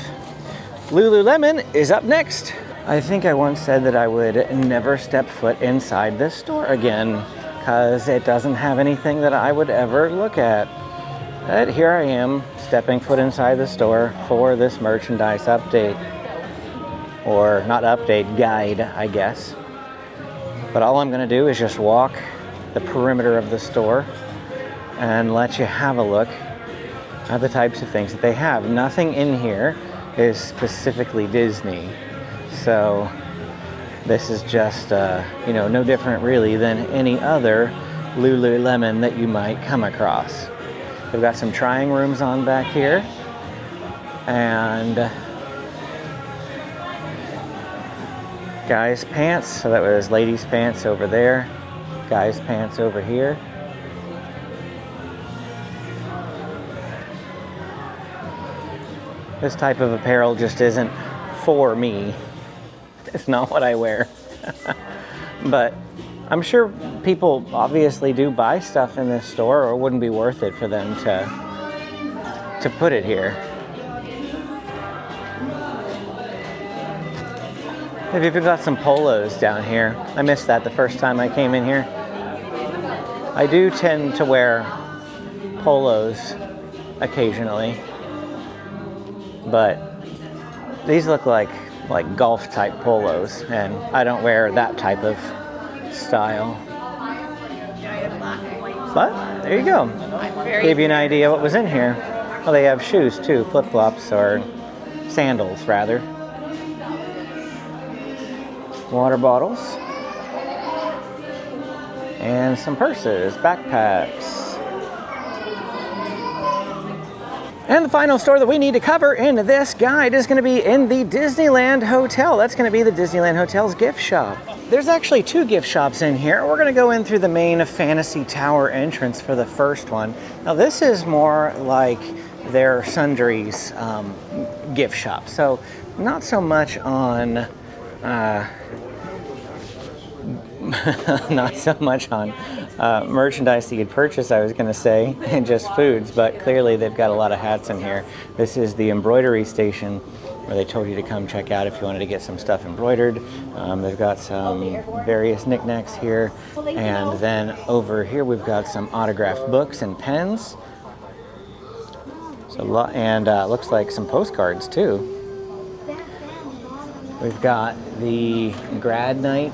Lululemon is up next. I think I once said that I would never step foot inside this store again, because it doesn't have anything that I would ever look at. But here I am, stepping foot inside the store for this merchandise update. Or not update, guide, I guess. But all I'm gonna do is just walk the perimeter of the store and let you have a look at the types of things that they have. Nothing in here is specifically Disney. So this is just, no different really than any other Lululemon that you might come across. We've got some trying rooms on back here. And Guys' pants, so that was ladies' pants over there, guys' pants over here. This type of apparel just isn't for me. It's not what I wear. But I'm sure people obviously do buy stuff in this store, or it wouldn't be worth it for them to put it here. Maybe we've got some polos down here. I missed that the first time I came in here. I do tend to wear polos occasionally, but these look like golf type polos, and I don't wear that type of style. But there you go. Gave you an idea what was in here. Well, they have shoes too, flip-flops or sandals rather. Water bottles. And some purses, backpacks. And the final store that we need to cover in this guide is going to be in the Disneyland Hotel. That's going to be the Disneyland Hotel's gift shop. There's actually two gift shops in here. We're going to go in through the main Fantasy Tower entrance for the first one. Now this is more like their sundries gift shop. So not so much on merchandise that you'd purchase, I was going to say, and just foods, but clearly they've got a lot of hats in here. This is the embroidery station where they told you to come check out if you wanted to get some stuff embroidered. They've got some various knickknacks here, and then over here we've got some autographed books and pens. So looks like some postcards too. We've got the grad night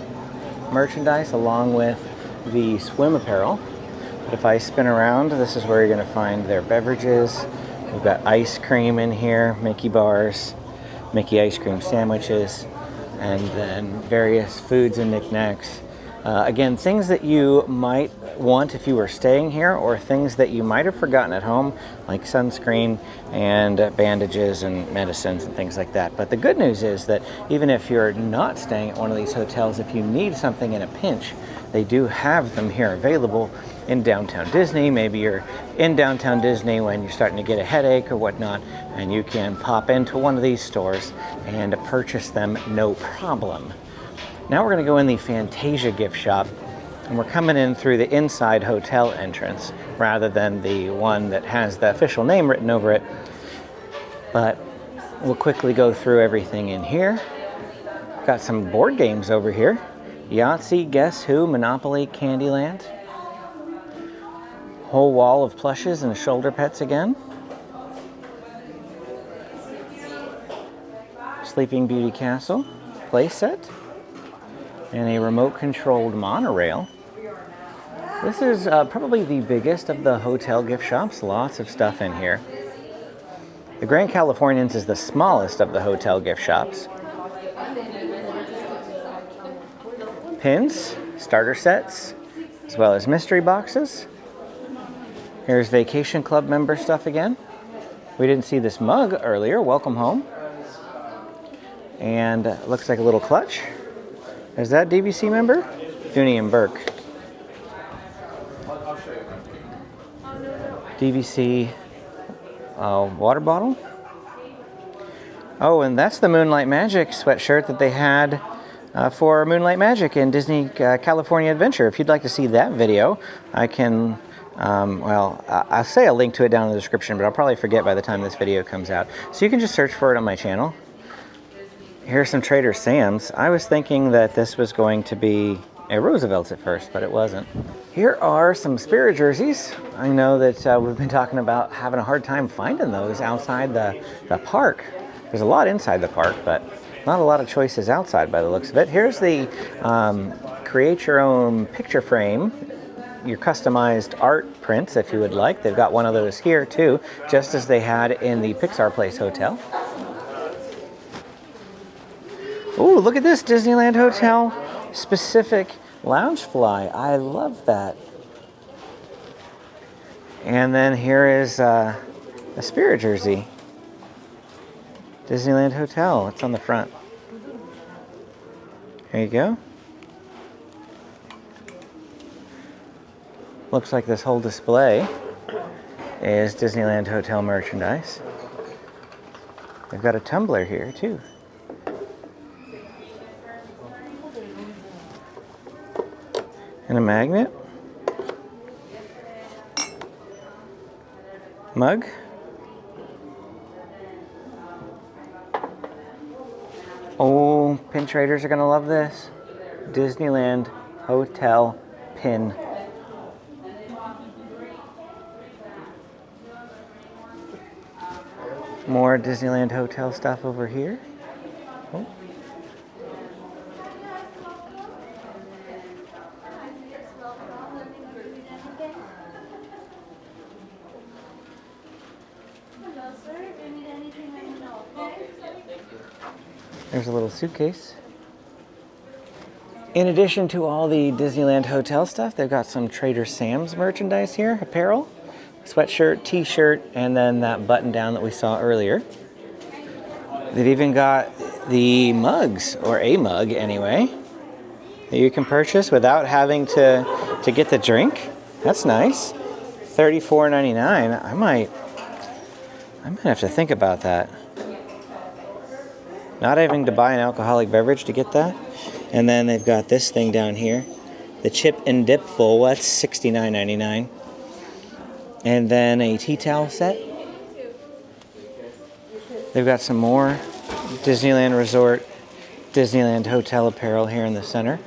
merchandise along with the swim apparel. But if I spin around, this is where you're going to find their beverages. We've got ice cream in here, Mickey bars, Mickey ice cream sandwiches, and then various foods and knickknacks. Again, things that you might want if you were staying here, or things that you might have forgotten at home, like sunscreen and bandages and medicines and things like that. But the good news is that even if you're not staying at one of these hotels, if you need something in a pinch, they do have them here available in downtown Disney. Maybe you're in downtown Disney when you're starting to get a headache or whatnot, and you can pop into one of these stores and purchase them no problem. Now we're going to go in the Fantasia gift shop, and we're coming in through the inside hotel entrance rather than the one that has the official name written over it. But we'll quickly go through everything in here. Got some board games over here. Yahtzee, Guess Who, Monopoly, Candyland. Whole wall of plushes and shoulder pets again. Sleeping Beauty Castle playset. And a remote-controlled monorail. This is probably the biggest of the hotel gift shops. Lots of stuff in here. The Grand Californian's is the smallest of the hotel gift shops. Pins, starter sets, as well as mystery boxes. Here's Vacation Club member stuff again. We didn't see this mug earlier. Welcome home. And looks like a little clutch. Is that DVC member? Dooney and Burke. DVC water bottle. Oh, and that's the Moonlight Magic sweatshirt that they had for Moonlight Magic in Disney California Adventure. If you'd like to see that video, I can, I'll say a link to it down in the description, but I'll probably forget by the time this video comes out. So you can just search for it on my channel. Here's some Trader Sam's. I was thinking that this was going to be a Roosevelt's at first, but it wasn't. Here are some Spirit jerseys. I know that we've been talking about having a hard time finding those outside the park. There's a lot inside the park, but not a lot of choices outside by the looks of it. Here's the create your own picture frame, your customized art prints if you would like. They've got one of those here too, just as they had in the Pixar Place Hotel. Ooh, look at this Disneyland Hotel specific Loungefly. I love that. And then here is a Spirit jersey. Disneyland Hotel. It's on the front. There you go. Looks like this whole display is Disneyland Hotel merchandise. They've got a tumbler here too. And a magnet. Mug. Oh, pin traders are gonna love this. Disneyland Hotel pin. More Disneyland Hotel stuff over here. Oh. There's a little suitcase. In addition to all the Disneyland Hotel stuff, they've got some Trader Sam's merchandise here, apparel, sweatshirt, t-shirt, and then that button down that we saw earlier. They've even got the mugs, or a mug anyway, that you can purchase without having to get the drink. That's nice. $34.99. I might have to think about that. Not having to buy an alcoholic beverage to get that. And then they've got this thing down here, the chip and dip bowl. That's $69.99. And then a tea towel set. They've got some more Disneyland Resort, Disneyland Hotel apparel here in the center.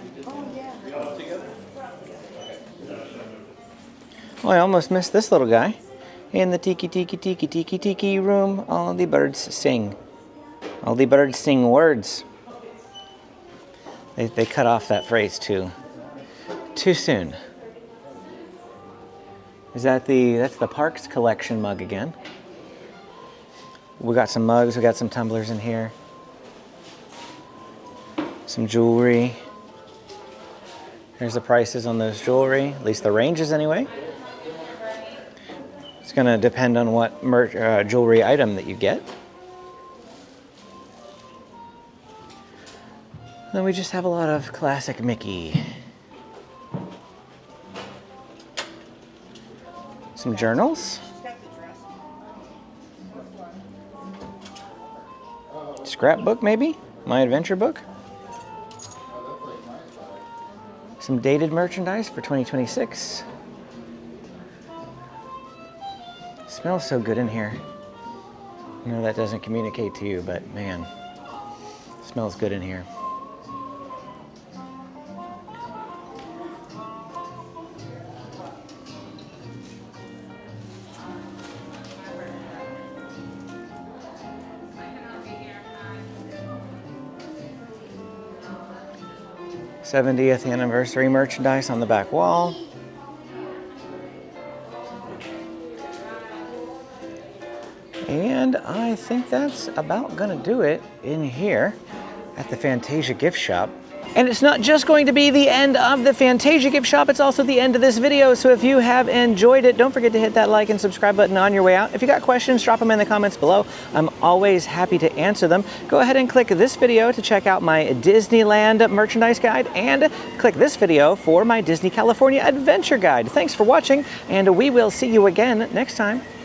Oh, I almost missed this little guy. In the tiki tiki tiki tiki tiki room, all the birds sing. All the birds sing words. They cut off that phrase too soon. That's the Parks collection mug again. We got some mugs, we got some tumblers in here. Some jewelry. Here's the prices on those jewelry, at least the ranges anyway. It's gonna depend on what jewelry item that you get. Then we just have a lot of classic Mickey. Some journals. Scrapbook maybe? My adventure book. Some dated merchandise for 2026. Smells so good in here. I know that doesn't communicate to you, but man, it smells good in here. '70th anniversary merchandise on the back wall. And I think that's about gonna do it in here at the Fantasia gift shop. And it's not just going to be the end of the Fantasia gift shop, it's also the end of this video. So if you have enjoyed it, don't forget to hit that like and subscribe button on your way out. If you got questions, drop them in the comments below. I'm always happy to answer them. Go ahead and click this video to check out my Disneyland merchandise guide, and click this video for my Disney California adventure guide. Thanks for watching, and we will see you again next time.